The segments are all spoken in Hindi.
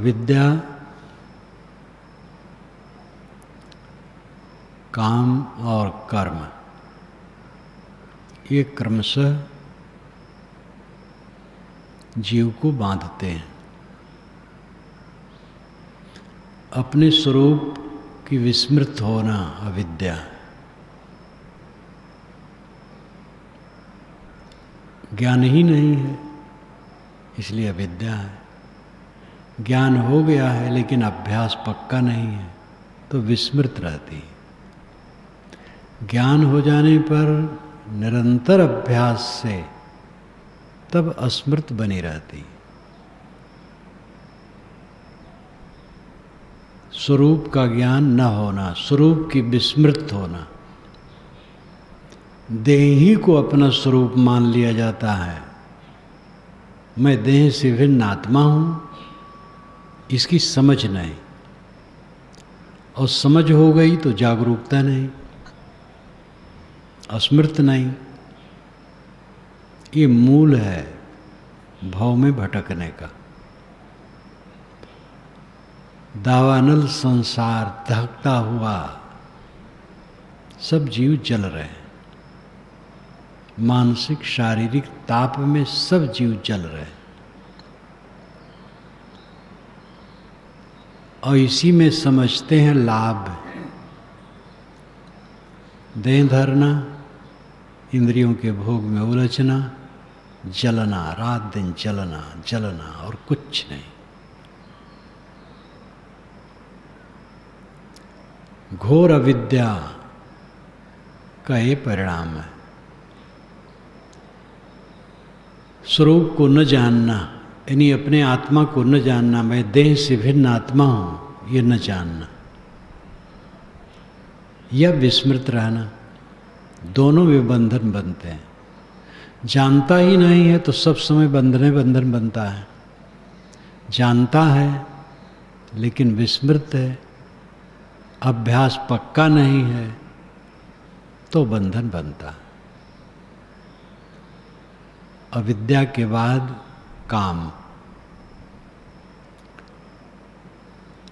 अविद्या, काम और कर्म, ये क्रमशः जीव को बांधते हैं। अपने स्वरूप की विस्मृत होना अविद्या, ज्ञान ही नहीं है इसलिए अविद्या है। ज्ञान हो गया है लेकिन अभ्यास पक्का नहीं है तो विस्मृत रहती है। ज्ञान हो जाने पर निरंतर अभ्यास से तब अस्मृत बनी रहती। स्वरूप का ज्ञान न होना, स्वरूप की विस्मृत होना, देह ही को अपना स्वरूप मान लिया जाता है। मैं देह से भिन्न आत्मा हूं, इसकी समझ नहीं, और समझ हो गई तो जागरूकता नहीं, अस्मृत नहीं। ये मूल है भव में भटकने का। दावानल संसार दहकता हुआ सब जीव जल रहे हैं। मानसिक शारीरिक ताप में सब जीव जल रहे हैं, और इसी में समझते हैं लाभ। देह धरना, इंद्रियों के भोग में उलझना, जलना, रात दिन जलना जलना और कुछ नहीं। घोर अविद्या का ये परिणाम है। स्वरूप को न जानना, यानी अपने आत्मा को न जानना, मैं देह से भिन्न आत्मा हूं, ये न जानना, या विस्मृत रहना, दोनों में बंधन बनते हैं। जानता ही नहीं है तो सब समय बंधन बनता है। जानता है लेकिन विस्मृत है, अभ्यास पक्का नहीं है तो बंधन बनता है। अविद्या के बाद काम,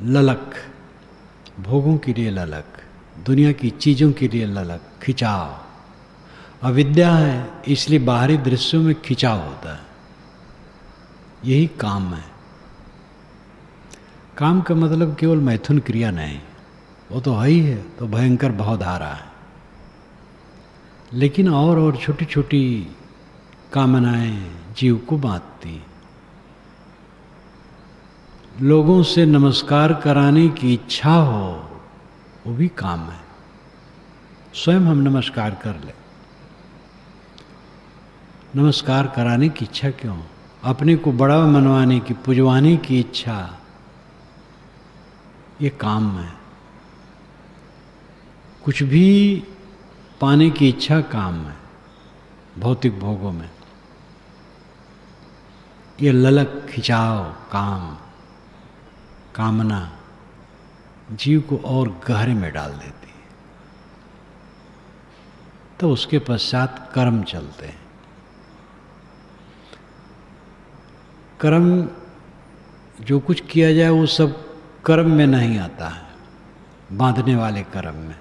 ललक, भोगों के लिए ललक, दुनिया की चीजों के लिए ललक, खिंचाव। अविद्या है इसलिए बाहरी दृश्यों में खिंचाव होता है। यही काम है। काम का मतलब केवल मैथुन क्रिया नहीं, वो तो है ही है, तो भयंकर भावधारा है। लेकिन और छोटी छोटी कामनाएं जीव को बांधती। लोगों से नमस्कार कराने की इच्छा हो, वो भी काम है। स्वयं हम नमस्कार कर ले, नमस्कार कराने की इच्छा क्यों? अपने को बड़ा मनवाने की, पुजवाने की इच्छा, ये काम है। कुछ भी पाने की इच्छा काम है भौतिक भोगों में। ये ललक, खिंचाव, काम, कामना जीव को और गहरे में डाल देती है। तो उसके पश्चात कर्म चलते हैं। कर्म जो कुछ किया जाए वो सब कर्म में नहीं आता है, बांधने वाले कर्म में।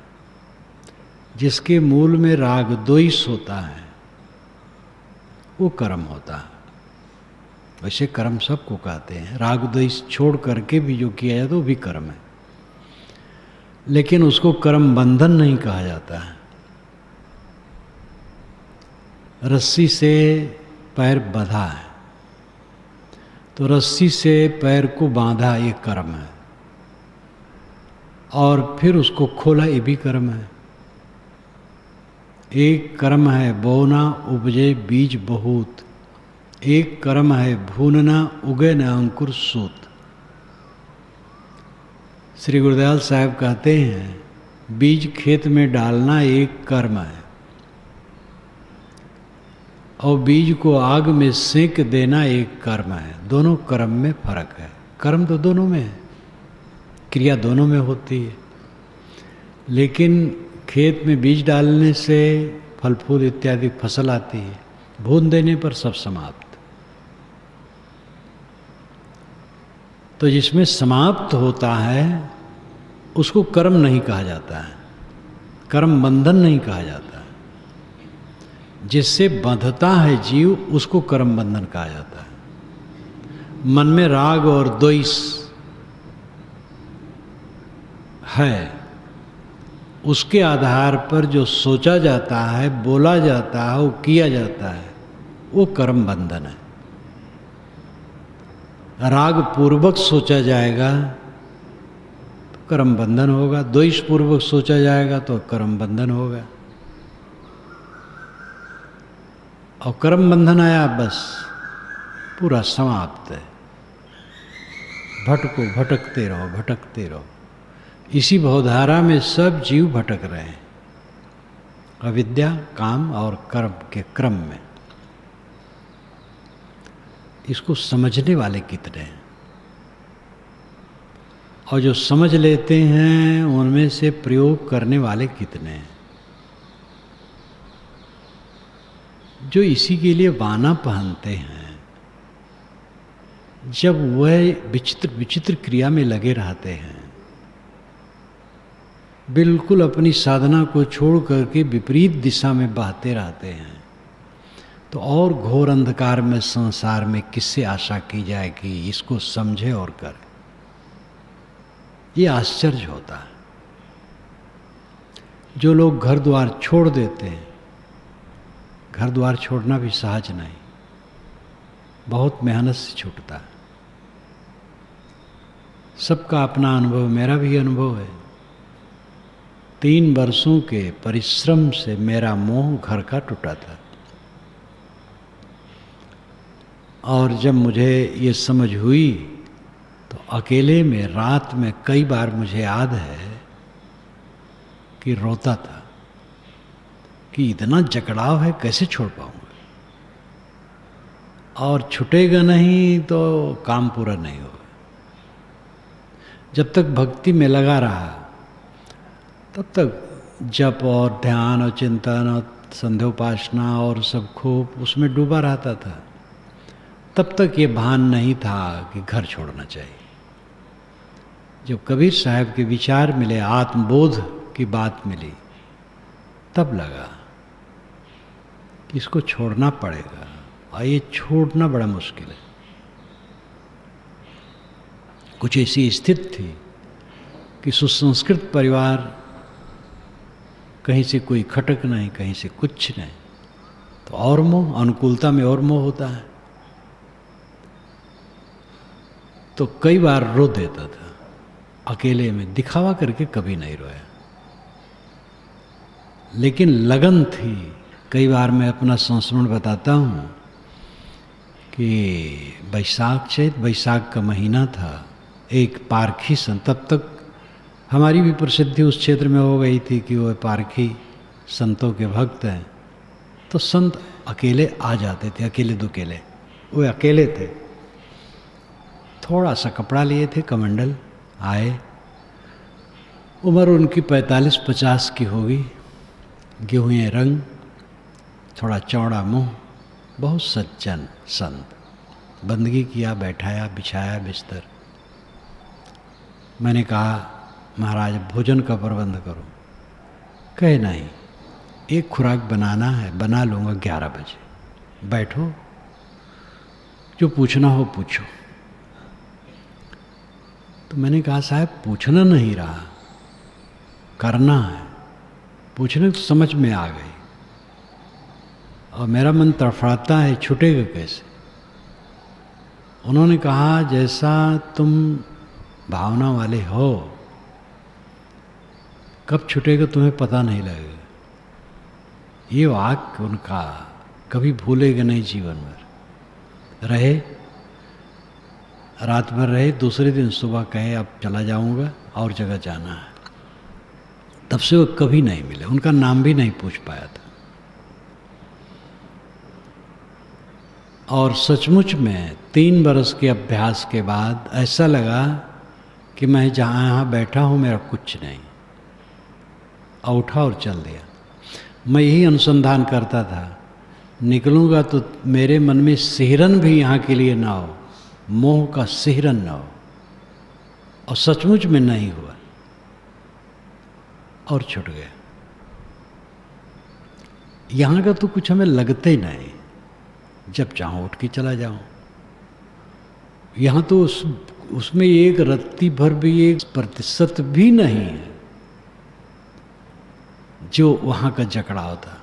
जिसके मूल में राग द्वेष होता है वो कर्म होता है। वैसे कर्म सबको कहते हैं, राग द्वेष छोड़ करके भी जो किया जाए तो वो भी कर्म है, लेकिन उसको कर्म बंधन नहीं कहा जाता है। रस्सी से पैर बंधा है तो रस्सी से पैर को बांधा, ये कर्म है, और फिर उसको खोला, ये भी कर्म है। एक कर्म है बोना उपजे बीज बहुत, एक कर्म है भूनना उगे न अंकुर सूत। श्री गुरुदयाल साहब कहते हैं बीज खेत में डालना एक कर्म है, और बीज को आग में सेंक देना एक कर्म है। दोनों कर्म में फर्क है। कर्म तो दोनों में है, क्रिया दोनों में होती है, लेकिन खेत में बीज डालने से फल फूल इत्यादि फसल आती है, भून देने पर सब समाप्त। तो जिसमें समाप्त होता है उसको कर्म नहीं कहा जाता है, कर्म बंधन नहीं कहा जाता है। जिससे बंधता है जीव उसको कर्म बंधन कहा जाता है। मन में राग और द्वेष है, उसके आधार पर जो सोचा जाता है, बोला जाता है, वो किया जाता है, वो कर्म बंधन है। राग पूर्वक सोचा जाएगा तो कर्म बंधन होगा, द्वेष पूर्वक सोचा जाएगा तो कर्म बंधन होगा। और कर्म बंधन आया बस पूरा समाप्त है। भटको, भटकते रहो, भटकते रहो। इसी भवधारा में सब जीव भटक रहे हैं, अविद्या, काम और कर्म के क्रम में। इसको समझने वाले कितने हैं, और जो समझ लेते हैं उनमें से प्रयोग करने वाले कितने हैं। जो इसी के लिए वाना पहनते हैं, जब वह विचित्र विचित्र क्रिया में लगे रहते हैं, बिल्कुल अपनी साधना को छोड़ करके विपरीत दिशा में बहते रहते हैं, तो और घोर अंधकार में संसार में किससे आशा की जाए कि इसको समझे और करे। ये आश्चर्य होता है। जो लोग घर द्वार छोड़ देते हैं, घर द्वार छोड़ना भी सहज नहीं, बहुत मेहनत से छूटता है। सबका अपना अनुभव, मेरा भी अनुभव है। 3 वर्षों के परिश्रम से मेरा मोह घर का टूटा था, और जब मुझे ये समझ हुई तो अकेले में रात में कई बार मुझे याद है कि रोता था कि इतना जकड़ाव है, कैसे छोड़ पाऊंगा, और छूटेगा नहीं तो काम पूरा नहीं होगा। जब तक भक्ति में लगा रहा तब तक जप और ध्यान और चिंतन और संध्योपासना और सब खूब उसमें डूबा रहता था। तब तक ये भान नहीं था कि घर छोड़ना चाहिए। जब कबीर साहब के विचार मिले, आत्मबोध की बात मिली, तब लगा कि इसको छोड़ना पड़ेगा, और ये छोड़ना बड़ा मुश्किल है। कुछ ऐसी स्थिति थी कि सुसंस्कृत परिवार, कहीं से कोई खटक नहीं, कहीं से कुछ नहीं, तो और मोह, अनुकूलता में और मोह होता है। तो कई बार रो देता था अकेले में, दिखावा करके कभी नहीं रोया, लेकिन लगन थी। कई बार मैं अपना संस्मरण बताता हूँ कि बैसाख का महीना था। एक पारखी संत, तब तक हमारी भी प्रसिद्धि उस क्षेत्र में हो गई थी कि वो पारखी संतों के भक्त हैं, तो संत अकेले आ जाते थे, अकेले दुकेले। वो अकेले थे, थोड़ा सा कपड़ा लिए थे, कमंडल, आए। उम्र उनकी 45-50 की होगी, गेहूँ रंग, थोड़ा चौड़ा मुंह, बहुत सज्जन संत। बंदगी किया, बैठाया, बिछाया बिस्तर। मैंने कहा, महाराज भोजन का प्रबंध करो। कहे नहीं, एक खुराक बनाना है, बना लूँगा 11 बजे, बैठो, जो पूछना हो पूछो। तो मैंने कहा, साहब पूछना नहीं रहा, करना है। पूछने तो समझ में आ गई, और मेरा मन तड़फड़ाता है, छूटेगा कैसे। उन्होंने कहा, जैसा तुम भावना वाले हो, कब छूटेगा तुम्हें पता नहीं लगेगा। ये वाक्य उनका कभी भूलेगा नहीं जीवन भर। रहे, रात भर रहे, दूसरे दिन सुबह कहे अब चला जाऊंगा, और जगह जाना है। तब से वो कभी नहीं मिले, उनका नाम भी नहीं पूछ पाया था। और सचमुच में 3 बरस के अभ्यास के बाद ऐसा लगा कि मैं जहाँ यहाँ बैठा हूँ मेरा कुछ नहीं, और उठा और चल दिया। मैं यही अनुसंधान करता था, निकलूँगा तो मेरे मन में सिहरन भी यहाँ के लिए ना हो, मोह का सिहरन ना हो, और सचमुच में नहीं हुआ और छूट गया। यहाँ का तो कुछ हमें लगते ही नहीं, जब चाहो उठ के चला जाओ। यहाँ तो उसमें एक रत्ती भर भी, 1% भी नहीं है जो वहाँ का जकड़ा होता।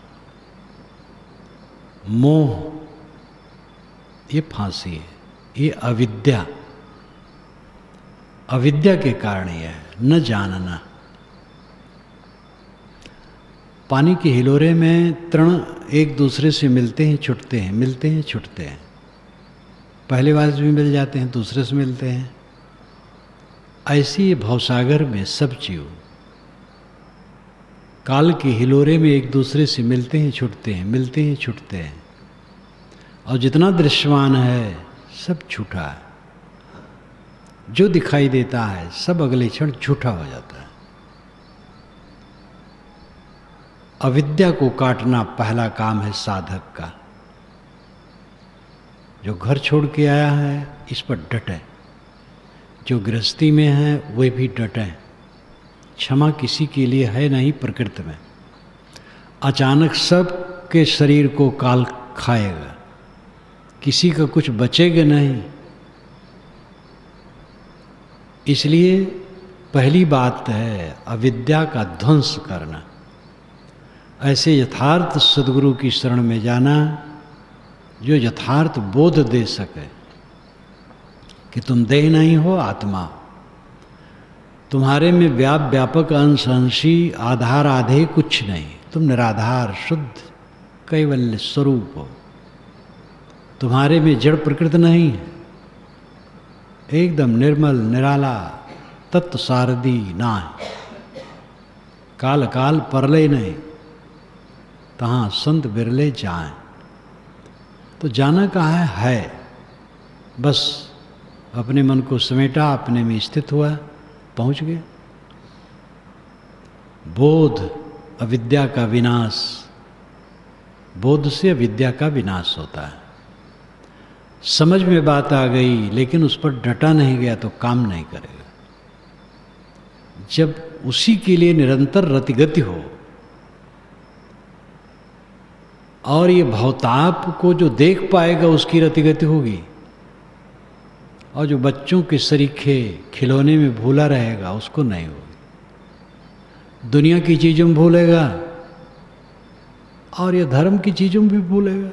मोह ये फांसी है, ये अविद्या, अविद्या के कारण यह है, न जानना। पानी के हिलोरे में तृण एक दूसरे से मिलते हैं छूटते हैं, मिलते हैं छूटते हैं। पहले वाले से भी मिल जाते हैं, दूसरे से मिलते हैं। ऐसी ये भवसागर में सब जीव काल के हिलोरे में एक दूसरे से मिलते हैं छूटते हैं, मिलते हैं छूटते हैं। और जितना दृश्यमान है सब झूठा है, जो दिखाई देता है सब अगले क्षण झूठा हो जाता है। अविद्या को काटना पहला काम है साधक का। जो घर छोड़ के आया है इस पर डटे, जो गृहस्थी में है वे भी डटे। क्षमा किसी के लिए है नहीं प्रकृति में। अचानक सब के शरीर को काल खाएगा, किसी का कुछ बचेगा नहीं। इसलिए पहली बात है अविद्या का ध्वंस करना। ऐसे यथार्थ सद्गुरु की शरण में जाना जो यथार्थ बोध दे सके कि तुम देह नहीं हो, आत्मा। तुम्हारे में व्यापक अंश अंशी, आधार आधे कुछ नहीं। तुम निराधार शुद्ध कैवल्य स्वरूप हो। तुम्हारे में जड़ प्रकृति नहीं है, एकदम निर्मल निराला तत्व सारदी ना है। काल काल परले नहीं, तहाँ संत बिरले जाएं। तो जाना कहाँ है, बस अपने मन को समेटा, अपने में स्थित हुआ, पहुंच गए। बोध अविद्या का विनाश, बोध से अविद्या का विनाश होता है। समझ में बात आ गई लेकिन उस पर डटा नहीं गया तो काम नहीं करेगा। जब उसी के लिए निरंतर रतिगति हो और ये भवताप को जो देख पाएगा उसकी रतिगति होगी। और जो बच्चों के सरीखे खिलौने में भूला रहेगा उसको नहीं होगी। दुनिया की चीज़ों में भूलेगा और ये धर्म की चीज़ों में भी भूलेगा।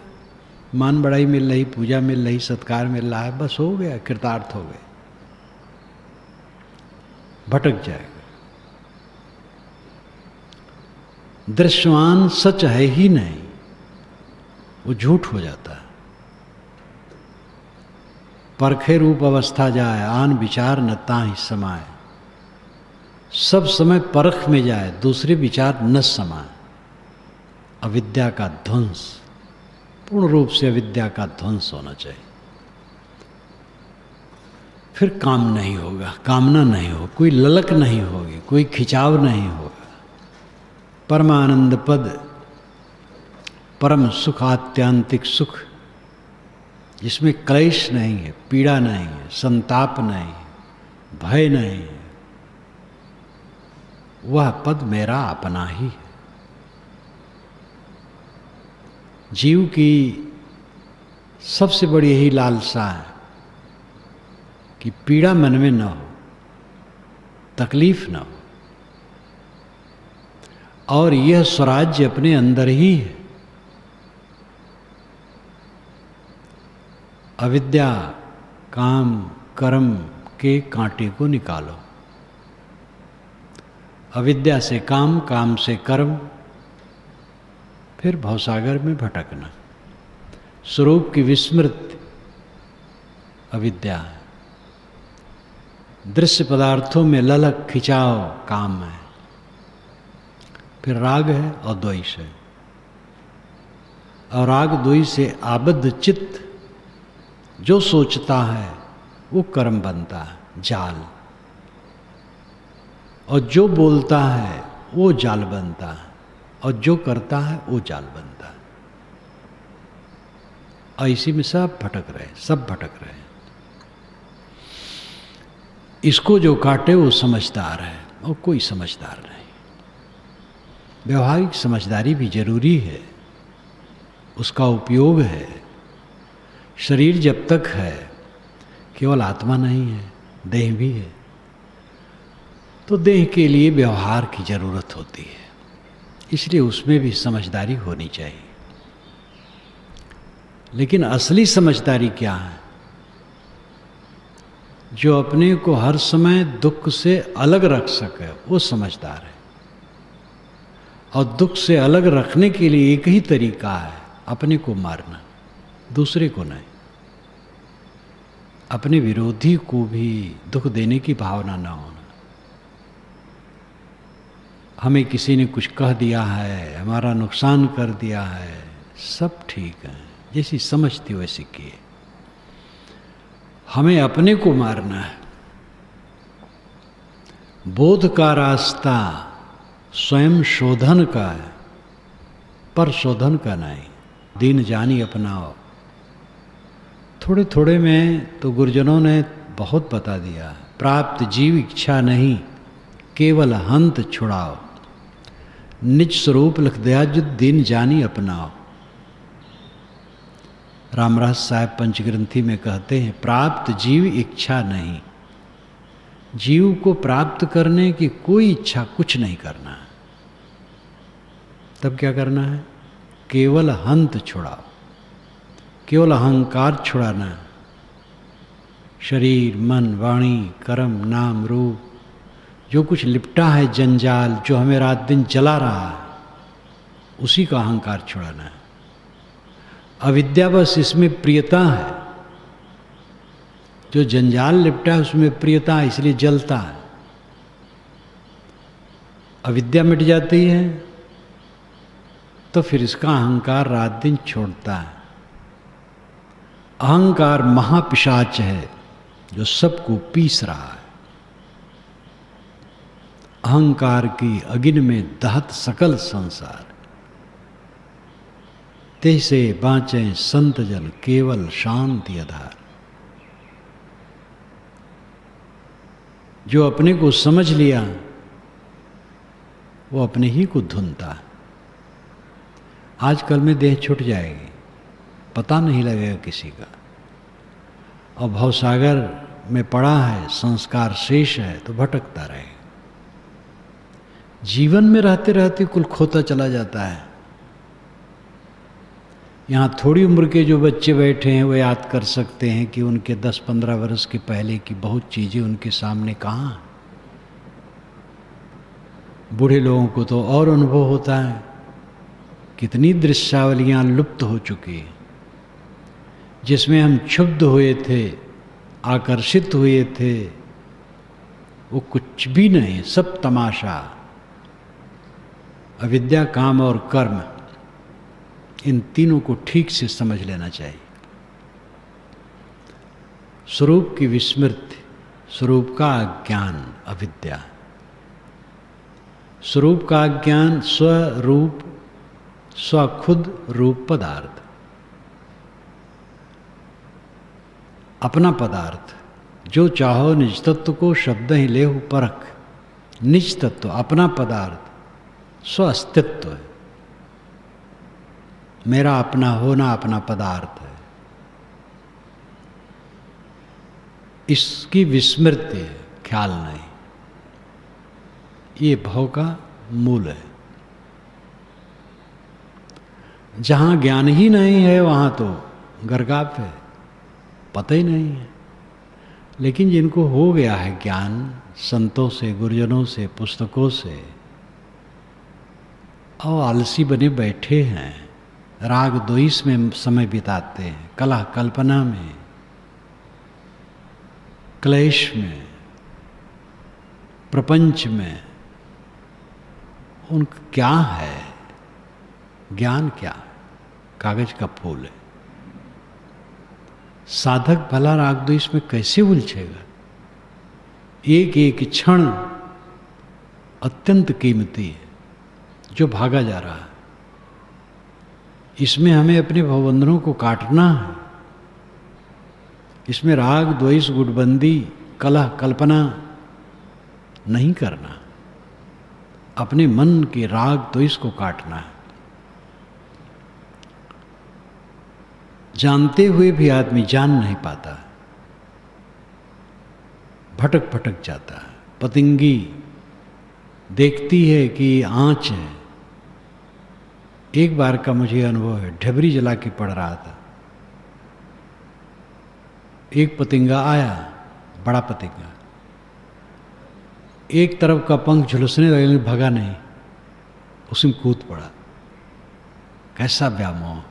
मान बढ़ाई मिल रही, पूजा मिल रही, सत्कार मिल रहा है, बस हो गया, कृतार्थ हो गए। भटक जाएगा। दृश्यमान सच है ही नहीं, वो झूठ हो जाता है। परखे रूप अवस्था जाए, आन विचार न ताहि समाए। सब समय परख में जाए, दूसरे विचार न समाए। अविद्या का ध्वंस, पूर्ण रूप से अविद्या का ध्वंस होना चाहिए। फिर काम नहीं होगा, कामना नहीं हो, कोई ललक नहीं होगी, कोई खिंचाव नहीं होगा। परमानंद पद, परम सुख, आत्यांतिक सुख, जिसमें क्लेश नहीं है, पीड़ा नहीं है, संताप नहीं है, भय नहीं है, वह पद मेरा अपना ही है। जीव की सबसे बड़ी यही लालसा है कि पीड़ा मन में न हो, तकलीफ न हो, और यह स्वराज्य अपने अंदर ही है। अविद्या काम कर्म के कांटे को निकालो। अविद्या से काम, काम से कर्म, फिर भवसागर में भटकना। स्वरूप की विस्मृति अविद्या है। दृश्य पदार्थों में ललक खिंचाव काम है। फिर राग है और द्वेष है। और राग द्वेष से आबद्ध चित्त जो सोचता है वो कर्म बनता है, जाल। और जो बोलता है वो जाल बनता है, और जो करता है वो जाल बनता है। और इसी में सब भटक रहे, सब भटक रहे। इसको जो काटे वो समझदार है और कोई समझदार नहीं। व्यवहारिक समझदारी भी जरूरी है, उसका उपयोग है। शरीर जब तक है, केवल आत्मा नहीं है, देह भी है, तो देह के लिए व्यवहार की जरूरत होती है, इसलिए उसमें भी समझदारी होनी चाहिए। लेकिन असली समझदारी क्या है? जो अपने को हर समय दुख से अलग रख सके, वो समझदार है। और दुख से अलग रखने के लिए एक ही तरीका है, अपने को मारना, दूसरे को नहीं। अपने विरोधी को भी दुख देने की भावना ना होना। हमें किसी ने कुछ कह दिया है, हमारा नुकसान कर दिया है, सब ठीक है, जैसी समझती वैसी किए। हमें अपने को मारना है। बोध का रास्ता स्वयं शोधन का है, पर शोधन का नहीं। दीन जानी अपनाओ। थोड़े थोड़े में तो गुरुजनों ने बहुत बता दिया। प्राप्त जीव इच्छा नहीं, केवल हंत छुड़ाओ। निज स्वरूप लिख दिया जो दीन जानी अपनाओ। रामराज साहब पंचग्रंथी में कहते हैं, प्राप्त जीव इच्छा नहीं। जीव को प्राप्त करने की कोई इच्छा कुछ नहीं करना है। तब क्या करना है? केवल हंत छुड़ाओ, केवल अहंकार छुड़ाना है। शरीर, मन, वाणी, कर्म, नाम, रूप, जो कुछ लिपटा है जंजाल, जो हमें रात दिन जला रहा है, उसी का अहंकार छुड़ाना है। अविद्या बस इसमें प्रियता है। जो जंजाल लिपटा है उसमें प्रियता है, इसलिए जलता है। अविद्या मिट जाती है तो फिर इसका अहंकार रात दिन छोड़ता है। अहंकार महापिशाच है जो सबको पीस रहा है। अहंकार की अग्नि में दहत सकल संसार। तैसे बाँचे संत जल, केवल शांति आधार। जो अपने को समझ लिया वो अपने ही को धुनता है। आजकल में देह छूट जाएगी, पता नहीं लगेगा किसी का। और भवसागर में पड़ा है, संस्कार शेष है तो भटकता रहेगा। जीवन में रहते रहते कुल खोता चला जाता है। यहाँ थोड़ी उम्र के जो बच्चे बैठे हैं वो याद कर सकते हैं कि उनके 10-15 वर्ष के पहले की बहुत चीज़ें उनके सामने कहाँ। बूढ़े लोगों को तो और अनुभव होता है, कितनी दृश्यावलियाँ लुप्त हो चुकी हैं। जिसमें हम क्षुब्ध हुए थे, आकर्षित हुए थे, वो कुछ भी नहीं, सब तमाशा। अविद्या, काम और कर्म, इन तीनों को ठीक से समझ लेना चाहिए। स्वरूप की विस्मृति, स्वरूप का अज्ञान अविद्या। स्वरूप का अज्ञान स्वरूप, स्वखुद रूप पदार्थ, अपना पदार्थ। जो चाहो निज तत्व को शब्द ही लेहु परख। निज तत्व, अपना पदार्थ, स्व अस्तित्व है। मेरा अपना होना अपना पदार्थ है। इसकी विस्मृति है, ख्याल नहीं। ये भव का मूल है। जहां ज्ञान ही नहीं है वहां तो गर्गाप है, पता ही नहीं है। लेकिन जिनको हो गया है ज्ञान, संतों से, गुरुजनों से, पुस्तकों से, और आलसी बने बैठे हैं, राग द्वेष में समय बिताते हैं, कलह कल्पना में, क्लेश में, प्रपंच में, उनका क्या है? ज्ञान क्या? कागज का फूल है। साधक भला राग द्वेष में कैसे उलझेगा? एक एक क्षण अत्यंत कीमती है जो भागा जा रहा है। इसमें हमें अपने भवबंधनों को काटना है। इसमें राग द्वेष गुटबंदी कलह कल्पना नहीं करना, अपने मन के राग तो इसको काटना है। जानते हुए भी आदमी जान नहीं पाता, भटक भटक जाता है। पतंगी देखती है कि आंच है। एक बार का मुझे अनुभव है, ढबरी जला के पड़ रहा था, एक पतंगा आया, बड़ा पतंगा, एक तरफ का पंख झुलसने लगे, भगा नहीं, उसमें कूद पड़ा। कैसा व्यामोह!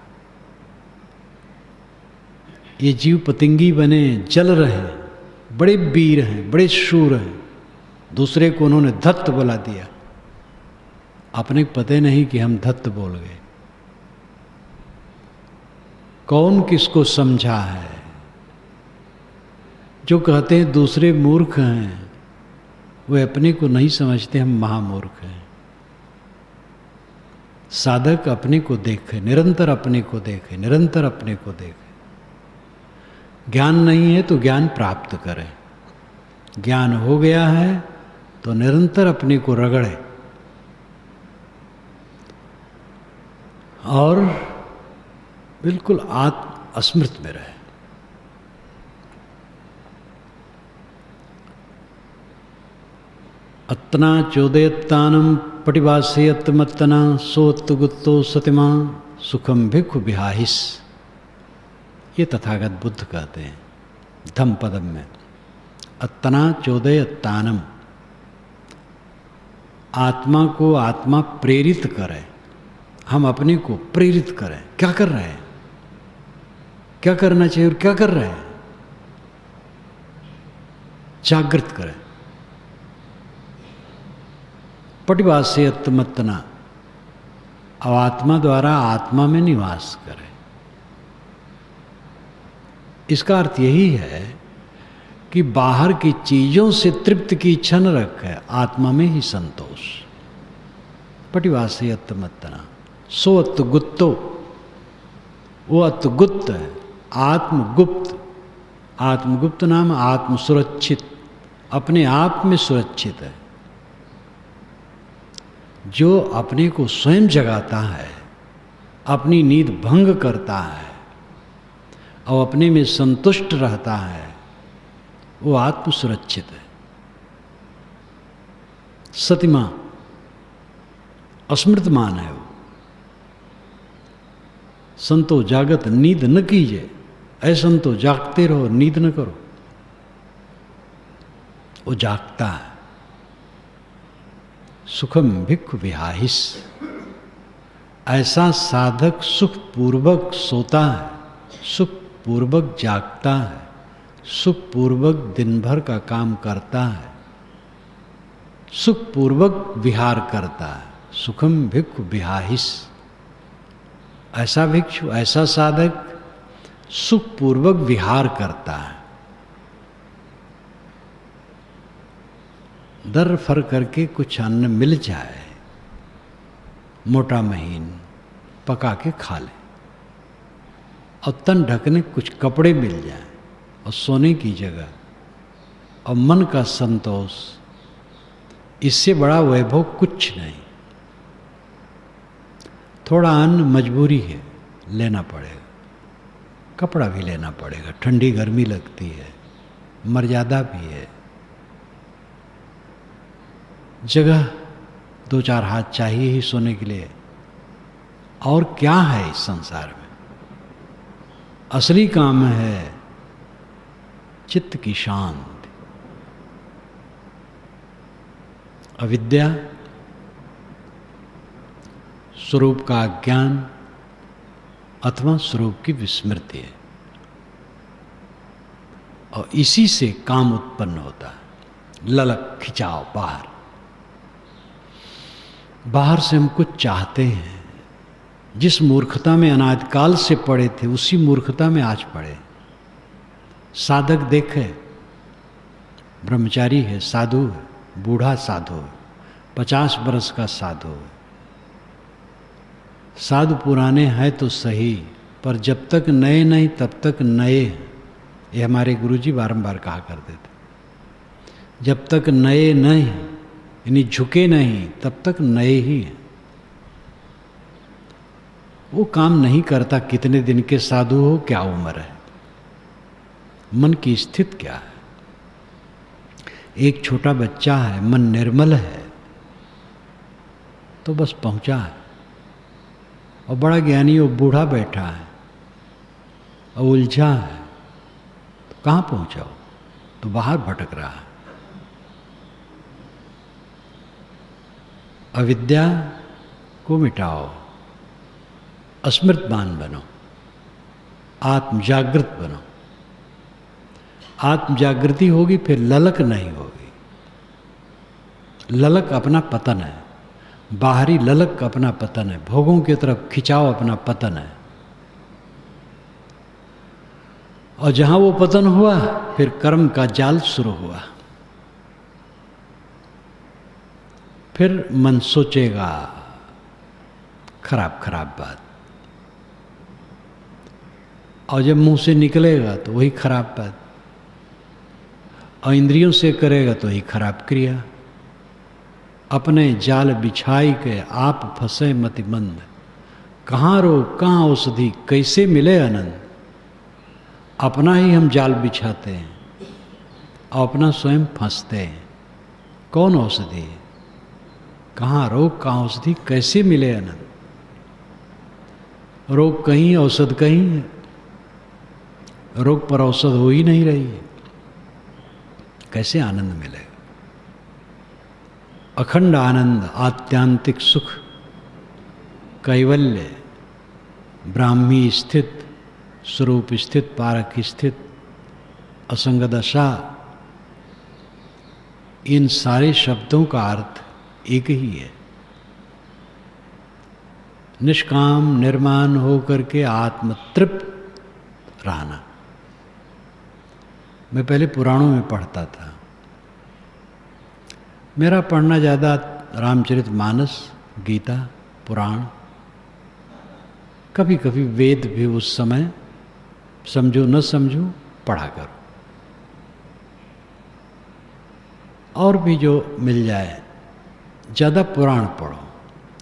ये जीव पतंगी बने, जल रहे हैं, बड़े वीर हैं, बड़े शूर हैं, दूसरे को उन्होंने धत्त बुला दिया। अपने को पता नहीं कि हम धत्त बोल गए। कौन किसको समझा है? जो कहते हैं दूसरे मूर्ख हैं, वे अपने को नहीं समझते हम महामूर्ख हैं। साधक अपने को देखे, निरंतर अपने को देखे, निरंतर अपने को देखे। ज्ञान नहीं है तो ज्ञान प्राप्त करे, ज्ञान हो गया है तो निरंतर अपने को रगड़े और बिल्कुल स्मृत में रहे। अत्तना चोदयत्तानम पटिवासयत्मत्तना सोत्तुगुत्तो सतिमा सुखम भिक्खु विहाहिस। ये तथागत बुद्ध कहते हैं धम्मपदम में। अत्तना चोदयत्तानम, आत्मा को आत्मा प्रेरित करे, हम अपने को प्रेरित करें। क्या कर रहे हैं, क्या करना चाहिए और क्या कर रहे हैं, जागृत करें। पटिवासयत्मत्तना, अब आत्मा द्वारा आत्मा में निवास करें। इसका अर्थ यही है कि बाहर की चीजों से तृप्त की इच्छा न रखे, आत्मा में ही संतोष। पटिवासयत्मत्तना सो अत्तुगुत्तो, वो अत्तुगुप्त है, आत्मगुप्त। आत्मगुप्त नाम आत्म सुरक्षित, अपने आप में सुरक्षित है। जो अपने को स्वयं जगाता है, अपनी नींद भंग करता है और अपने में संतुष्ट रहता है, वो आत्म सुरक्षित है। सतिमा, अस्मृतमान है वो। संतो जागत, नींद न कीजिए, संतो जागते रहो, नींद न करो। वो जागता है। सुखम भिक्खु विहाहिस, ऐसा साधक सुख पूर्वक सोता है, सुख पूर्वक जागता है, सुख पूर्वक दिन भर का काम करता है, सुख पूर्वक विहार करता है। सुखम भिक्खु विहाहिस, ऐसा भिक्षु, ऐसा साधक सुख पूर्वक विहार करता है। दर फर करके कुछ अन्न मिल जाए, मोटा महीन पका के खा ले, और तन ढकने कुछ कपड़े मिल जाए और सोने की जगह और मन का संतोष, इससे बड़ा वैभव कुछ नहीं। थोड़ा अन्न मजबूरी है, लेना पड़ेगा, कपड़ा भी लेना पड़ेगा, ठंडी गर्मी लगती है, मर्यादा भी है, जगह दो चार हाथ चाहिए ही सोने के लिए। और क्या है इस संसार में? असली काम है चित्त की शांति। अविद्या, स्वरूप का ज्ञान अथवा स्वरूप की विस्मृति है, और इसी से काम उत्पन्न होता है। ललक, खिंचाव, बाहर से हम कुछ चाहते हैं। जिस मूर्खता में अनादिकाल से पड़े थे, उसी मूर्खता में आज पड़े। साधक देखे, ब्रह्मचारी है, साधु है, बूढ़ा साधु है, 50 बरस का साधु है। साधु पुराने हैं तो सही, पर जब तक नए नहीं तब तक नए हैं। ये हमारे गुरुजी बारंबार कहा करते थे। जब तक नए नहीं यानी झुके नहीं तब तक नए ही हैं। वो काम नहीं करता कितने दिन के साधु हो, क्या उम्र है, मन की स्थिति क्या है। एक छोटा बच्चा है, मन निर्मल है तो बस पहुंचा है, और बड़ा ज्ञानी वो बूढ़ा बैठा है और उलझा है तो कहाँ पहुंचा हो, तो बाहर भटक रहा है। अविद्या को मिटाओ, अस्मृतवान बनो, आत्म जागृत बनो। आत्म जागृति होगी फिर ललक नहीं होगी। ललक अपना पतन है, बाहरी ललक अपना पतन है, भोगों की तरफ खिंचाव अपना पतन है। और जहां वो पतन हुआ फिर कर्म का जाल शुरू हुआ। फिर मन सोचेगा खराब खराब बात, और जब मुंह से निकलेगा तो वही खराब बात, और इंद्रियों से करेगा तो वही खराब क्रिया। अपने जाल बिछाई के आप फंसे मतिमंद, कहाँ रोग कहाँ औषधि कैसे मिले आनंद। अपना ही हम जाल बिछाते हैं और अपना स्वयं फंसते हैं। कौन औषधि है, कहाँ रोग कहाँ औषधि, कैसे मिले आनंद। रोग कहीं औषध कहीं है, रोग पर औषध हो ही नहीं रही है, कैसे आनंद मिलेगा। अखंड आनंद, आत्यांतिक सुख, कैवल्य, ब्राह्मी स्थित, स्वरूप स्थित, पारक स्थित, असंग दशा, इन सारे शब्दों का अर्थ एक ही है। निष्काम निर्माण होकर के आत्मतृप्त रहना। मैं पहले पुराणों में पढ़ता था, मेरा पढ़ना ज़्यादा रामचरितमानस, गीता, पुराण, कभी कभी वेद भी उस समय समझो न समझो पढ़ा करो, और भी जो मिल जाए। ज़्यादा पुराण पढ़ो,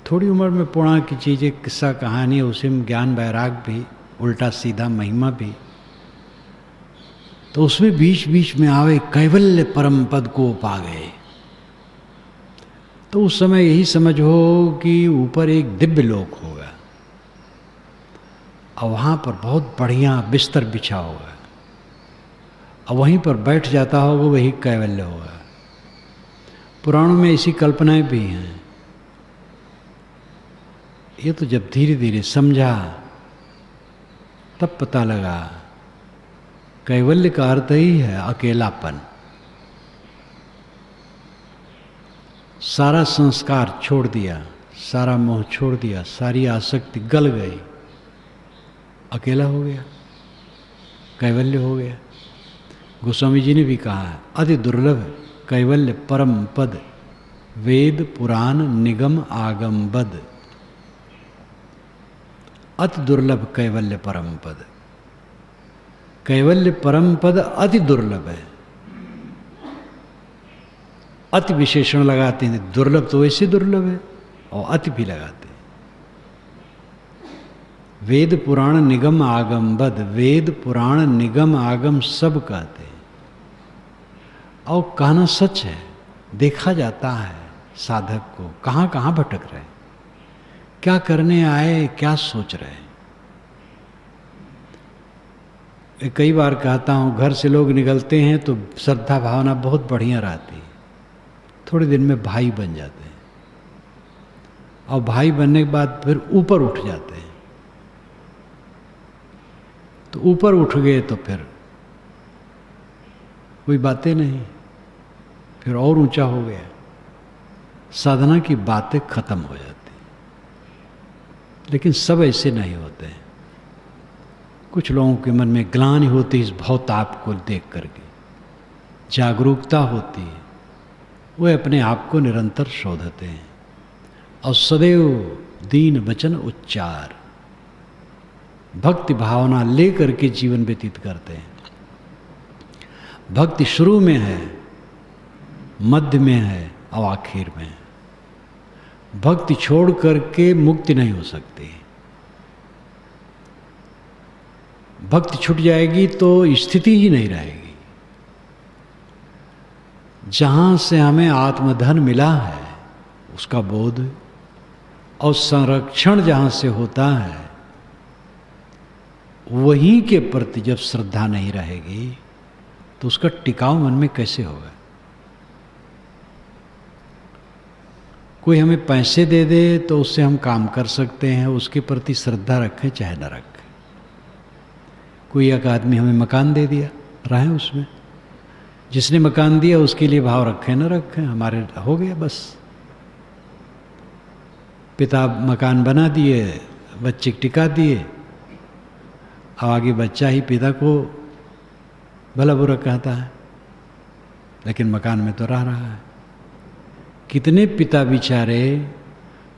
थोड़ी उम्र में पुराण की चीज़ें, किस्सा कहानी, उसी में ज्ञान वैराग भी, उल्टा सीधा महिमा भी, तो उसमें बीच बीच में आवे कैवल्य परम पद को पा गए, तो उस समय यही समझो कि ऊपर एक दिव्य लोक होगा और वहाँ पर बहुत बढ़िया बिस्तर बिछा होगा और वहीं पर बैठ जाता होगा, वही कैवल्य होगा। पुराणों में ऐसी कल्पनाएं भी हैं। ये तो जब धीरे धीरे समझा तब पता लगा कैवल्य का अर्थ ही है अकेलापन। सारा संस्कार छोड़ दिया, सारा मोह छोड़ दिया, सारी आसक्ति गल गई, अकेला हो गया, कैवल्य हो गया। गोस्वामी जी ने भी कहा है, अति दुर्लभ कैवल्य परम पद, वेद पुराण निगम आगम बद। अति दुर्लभ कैवल्य परम पद, कैवल्य परम पद अति दुर्लभ है। अति विशेषण लगाते हैं, दुर्लभ तो वैसे दुर्लभ है, और अति भी लगाते हैं। वेद पुराण निगम आगम बद, वेद पुराण निगम आगम सब कहते हैं, और कहना सच है। देखा जाता है साधक को कहाँ कहाँ भटक रहे, क्या करने आए, क्या सोच रहे। कई बार कहता हूँ, घर से लोग निकलते हैं तो श्रद्धा भावना बहुत बढ़िया रहती है, थोड़े दिन में भाई बन जाते हैं, और भाई बनने के बाद फिर ऊपर उठ जाते हैं। तो ऊपर उठ गए तो फिर कोई बातें नहीं, फिर और ऊंचा हो गया, साधना की बातें खत्म हो जाती। लेकिन सब ऐसे नहीं होते हैं। कुछ लोगों के मन में ग्लानि होती है इस भवताप को देख करके, जागरूकता होती है, वे अपने आप को निरंतर शोधते हैं और सदैव दीन वचन उच्चार, भक्ति भावना लेकर के जीवन व्यतीत करते हैं। भक्ति शुरू में है मध्य में है और आखिर में है। भक्ति छोड़ करके मुक्ति नहीं हो सकती। भक्ति छूट जाएगी तो स्थिति ही नहीं रहेगी। जहां से हमें आत्मधन मिला है उसका बोध और संरक्षण जहां से होता है, वहीं के प्रति जब श्रद्धा नहीं रहेगी तो उसका टिकाव मन में कैसे होगा। कोई हमें पैसे दे दे तो उससे हम काम कर सकते हैं, उसके प्रति श्रद्धा रखें चाहे न रखें। कोई एक आदमी हमें मकान दे दिया, रहें उसमें, जिसने मकान दिया उसके लिए भाव रखें न रखें, हमारे हो गया बस। पिता मकान बना दिए, बच्चे टिका दिए, अब आगे बच्चा ही पिता को भला बुरा कहता है, लेकिन मकान में तो रह रहा है। कितने पिता बेचारे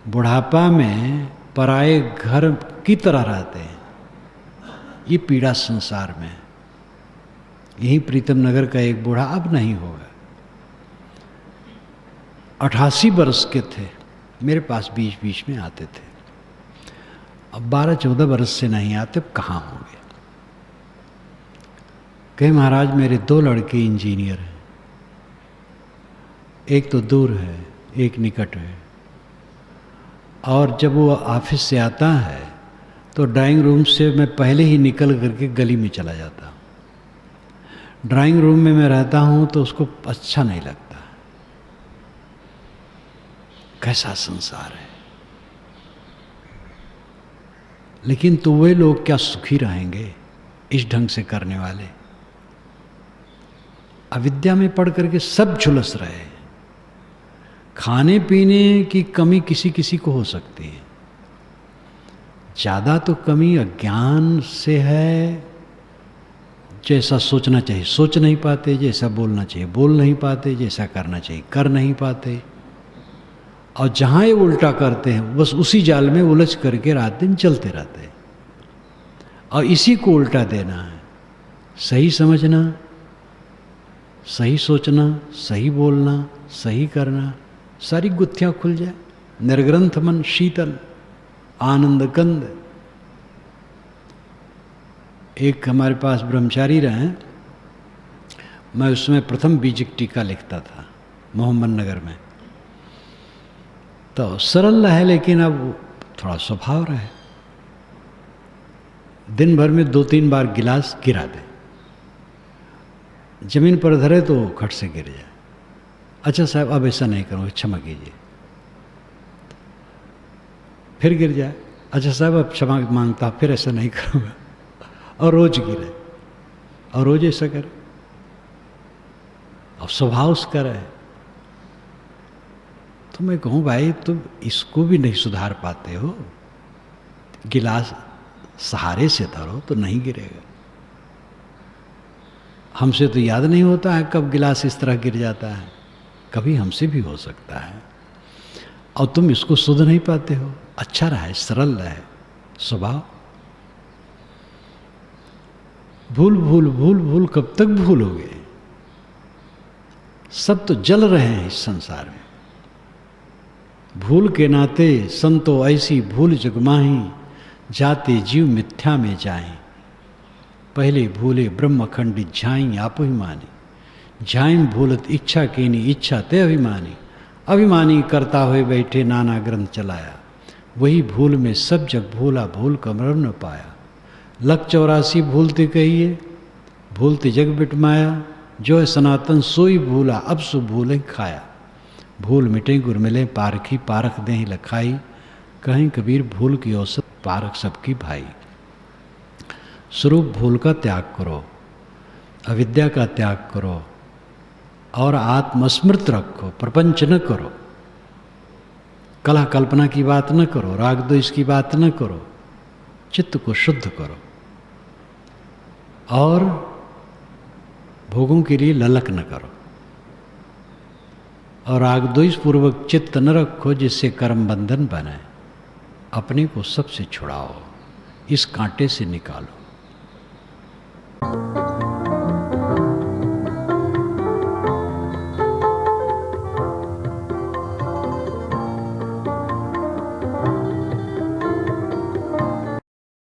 बुढ़ापा में पराए घर की तरह रहते हैं। ये पीड़ा संसार में। यही प्रीतम नगर का एक बूढ़ा, अब नहीं होगा, 88 वर्ष के थे, मेरे पास बीच बीच में आते थे। अब 12-14 वर्ष से नहीं आते, अब कहाँ होंगे। कहे महाराज मेरे 2 लड़के इंजीनियर हैं, एक तो दूर है एक निकट है, और जब वो ऑफिस से आता है तो ड्राइंग रूम से मैं पहले ही निकल करके गली में चला जाता हूँ। ड्राइंग रूम में मैं रहता हूँ तो उसको अच्छा नहीं लगता। कैसा संसार है। लेकिन तो वे लोग क्या सुखी रहेंगे इस ढंग से करने वाले। अविद्या में पढ़ करके सब झुलस रहे। खाने पीने की कमी किसी किसी को हो सकती है, ज़्यादा तो कमी अज्ञान से है। जैसा सोचना चाहिए सोच नहीं पाते, जैसा बोलना चाहिए बोल नहीं पाते, जैसा करना चाहिए कर नहीं पाते, और जहाँ ये उल्टा करते हैं बस उसी जाल में उलझ करके रात दिन चलते रहते हैं। और इसी को उल्टा देना है। सही समझना, सही सोचना, सही बोलना, सही करना, सारी गुत्थियां खुल जाए। निर्ग्रंथ मन शीतल आनंद कंद। एक हमारे पास ब्रह्मचारी रहे, मैं उसमें प्रथम बीजिक टीका लिखता था मोहम्मद नगर में। तो सरल है, लेकिन अब थोड़ा स्वभाव रहे। दिन भर में 2-3 बार गिलास गिरा दे, जमीन पर धरे तो खट से गिर जाए। अच्छा साहब अब ऐसा नहीं करूँगा, क्षमा कीजिए। फिर गिर जाए, अच्छा साहब अब क्षमा मांगता, फिर ऐसा नहीं करूँगा। और रोज गिरे और रोज ऐसा करे। अब स्वभाव उसका रहे। तो मैं कहूँ भाई तुम इसको भी नहीं सुधार पाते हो। गिलास सहारे से धरो तो नहीं गिरेगा। हमसे तो याद नहीं होता है कब गिलास इस तरह गिर जाता है, कभी हमसे भी हो सकता है। और तुम इसको सुध नहीं पाते हो। अच्छा रहा है, सरल रहे स्वभाव। भूल भूल भूल भूल कब तक भूलोगे। सब तो जल रहे हैं इस संसार में। भूल के नाते संतो ऐसी भूल जगमाही, जाते जीव मिथ्या में जाए। पहले भूले ब्रह्मखंडित झाई आप ही मानी, झाई भूलत इच्छा केनी इच्छा ते अभिमानी। अभिमानी करता हुए बैठे नाना ग्रंथ चलाया, वही भूल में सब जग भूला भूल कमर न पाया। लख 84 भूलते कहिए, भूलते जग बिटमाया। जो है सनातन सोई भूला, अब सो भूलें खाया। भूल मिटे गुर मिले पारखी, पारख दें लखाई। कहीं कबीर भूल की औसत पारख सबकी भाई। स्वरूप भूल का त्याग करो, अविद्या का त्याग करो, और आत्मस्मृत रखो। प्रपंच न करो, कला कल्पना की बात न करो, राग द्वेष की बात न करो। चित्त को शुद्ध करो और भोगों के लिए ललक न करो। और राग द्वेष पूर्वक चित्त न रखो जिससे कर्म बंधन बने। अपने को सबसे छुड़ाओ, इस कांटे से निकालो।